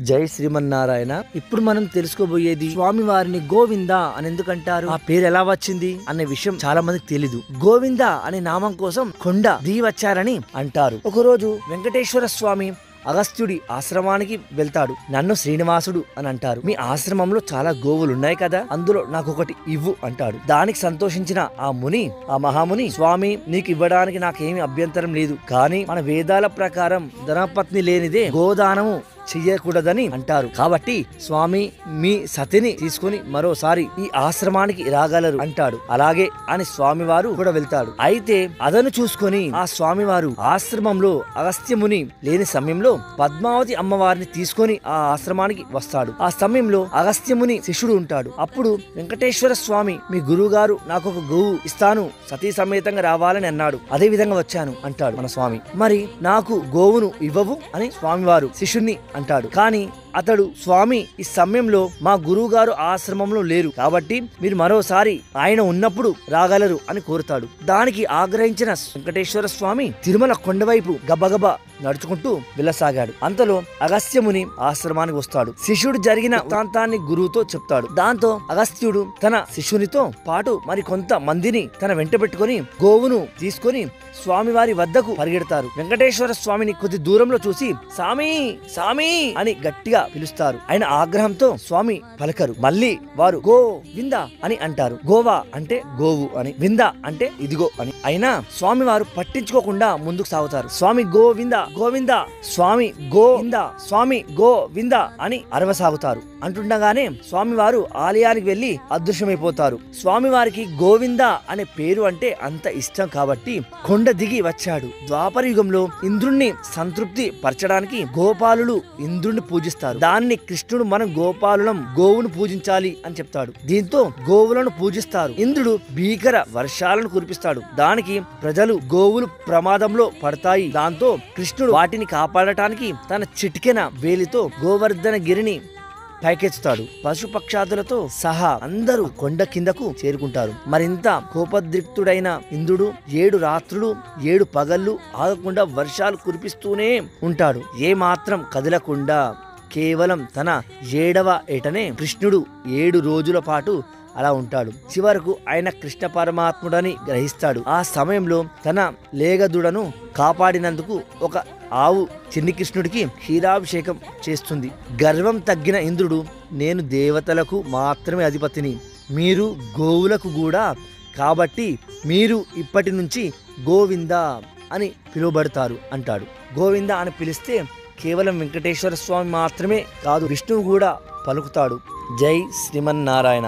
జై శ్రీమన్నారాయణ. ఇప్పుడు మనం తెలుసుకోబోయేది స్వామి వారిని గోవింద అని ఎందుకంటారు, ఆ పేరు ఎలా వచ్చింది అనే విషయం చాలా మందికి తెలీదు. గోవింద అనే నామం కోసం కొండ దిగి వచ్చారని అంటారు. ఒకరోజు వెంకటేశ్వర స్వామి అగస్త్యుడి ఆశ్రమానికి వెళ్తాడు. నన్ను శ్రీనివాసుడు అని అంటారు. మీ ఆశ్రమంలో చాలా గోవులు ఉన్నాయి కదా, అందులో నాకు ఒకటి ఇవ్వు అంటాడు. దానికి సంతోషించిన ఆ మహాముని, స్వామి నీకు ఇవ్వడానికి నాకేమి అభ్యంతరం లేదు, కానీ మన వేదాల ప్రకారం ధనపత్ని లేనిదే గోదానము చెయ్యకూడదని అంటారు. కాబట్టి స్వామి మీ సతిని తీసుకుని మరోసారి ఈ ఆశ్రమానికి రాగలరు అంటాడు. అలాగే అని స్వామివారు కూడా వెళ్తాడు. అయితే అదను చూసుకొని ఆ స్వామివారు ఆశ్రమంలో అగస్త్యముని లేని సమయంలో పద్మావతి అమ్మవారిని తీసుకొని ఆ ఆశ్రమానికి వస్తాడు. ఆ సమయంలో అగస్త్యముని శిష్యుడు ఉంటాడు. అప్పుడు వెంకటేశ్వర స్వామి, మీ గురువు గారు నాకు ఒక గోవు ఇస్తాను, సతీ సమేతంగా రావాలని అన్నాడు. అదే విధంగా వచ్చాను అంటాడు మన స్వామి. మరి నాకు గోవును ఇవ్వవు అని స్వామివారు శిష్యుణ్ణి అంటాడు. కానీ అతడు, స్వామి ఈ సమయంలో మా గురువు గారు ఆశ్రమంలో లేరు, కాబట్టి మీరు మరోసారి ఆయన ఉన్నప్పుడు రాగలరు అని కోరుతాడు. దానికి ఆగ్రహించిన వెంకటేశ్వర స్వామి తిరుమల కొండవైపు గబగబా నడుచుకుంటూ వెళ్ళసాగాడు. అంతలో అగస్త్యముని ఆశ్రమానికి వస్తాడు. శిష్యుడు జరిగిన వృత్తాంతాన్ని గురువుతో చెప్తాడు. దాంతో అగస్త్యుడు తన శిష్యునితో పాటు మరి కొంత మందిని తన వెంట పెట్టుకుని గోవును తీసుకొని స్వామివారి వద్దకు పరిగెడతారు. వెంకటేశ్వర స్వామిని కొద్ది దూరంలో చూసి సామి సామి అని గట్టిగా పిలుస్తారు. ఆయన ఆగ్రహంతో స్వామి పలకరు. మళ్ళీ వారు గో వింద అని అంటారు. గోవా అంటే గోవు అని, వింద అంటే ఇదిగో అని. అయినా స్వామి వారు పట్టించుకోకుండా ముందుకు సాగుతారు. స్వామి గోవింద గోవింద, స్వామి గోవింద, స్వామి గోవింద అని అరవసాగుతారు. అంటుండగానే స్వామి వారు ఆలయానికి వెళ్లి అదృశ్యమైపోతారు. స్వామి వారికి గోవింద అనే పేరు అంటే అంత ఇష్టం కాబట్టి కొండ దిగి వచ్చాడు. ద్వాపర యుగంలో ఇంద్రుణ్ణి సంతృప్తి పరచడానికి గోపాలులు ఇంద్రుణ్ణి పూజిస్తారు. దాన్ని కృష్ణుడు మనం గోపాలులం, గోవును పూజించాలి అని చెప్తాడు. దీంతో గోవులను పూజిస్తారు. ఇంద్రుడు భీకర వర్షాలను కురిపిస్తాడు. దానికి ప్రజలు గోవులు ప్రమాదంలో పడతాయి. దాంతో కృష్ణుడు వాటిని కాపాడటానికి తన చిటికెన వేలితో గోవర్ధన గిరిని పైకెత్తుతాడు. పశుపక్షాదులతో సహా అందరూ కొండ కిందకు చేరుకుంటారు. మరింత కోపద్రిక్తుడైన ఇంద్రుడు 7 రాత్రులు 7 పగళ్ళు ఆగకుండా వర్షాలు కురిపిస్తూనే ఉంటాడు. ఏ మాత్రం కదలకుండా కేవలం తన 7వ ఏటనే కృష్ణుడు 7 రోజుల పాటు అలా ఉంటాడు. చివరకు ఆయన కృష్ణ పరమాత్ముడని గ్రహిస్తాడు. ఆ సమయంలో తన లేగదుడను కాపాడినందుకు ఒక ఆవు చిన్ని కృష్ణుడికి క్షీరాభిషేకం చేస్తుంది. గర్వం తగ్గిన ఇంద్రుడు, నేను దేవతలకు మాత్రమే అధిపతిని, మీరు గోవులకు కూడా, కాబట్టి మీరు ఇప్పటి నుంచి గోవింద అని పిలువబడతారు అంటాడు. గోవింద అని పిలిస్తే కేవలం వెంకటేశ్వర స్వామి మాత్రమే కాదు, విష్ణువు కూడా పలుకుతాడు. జై శ్రీమన్నారాయణ.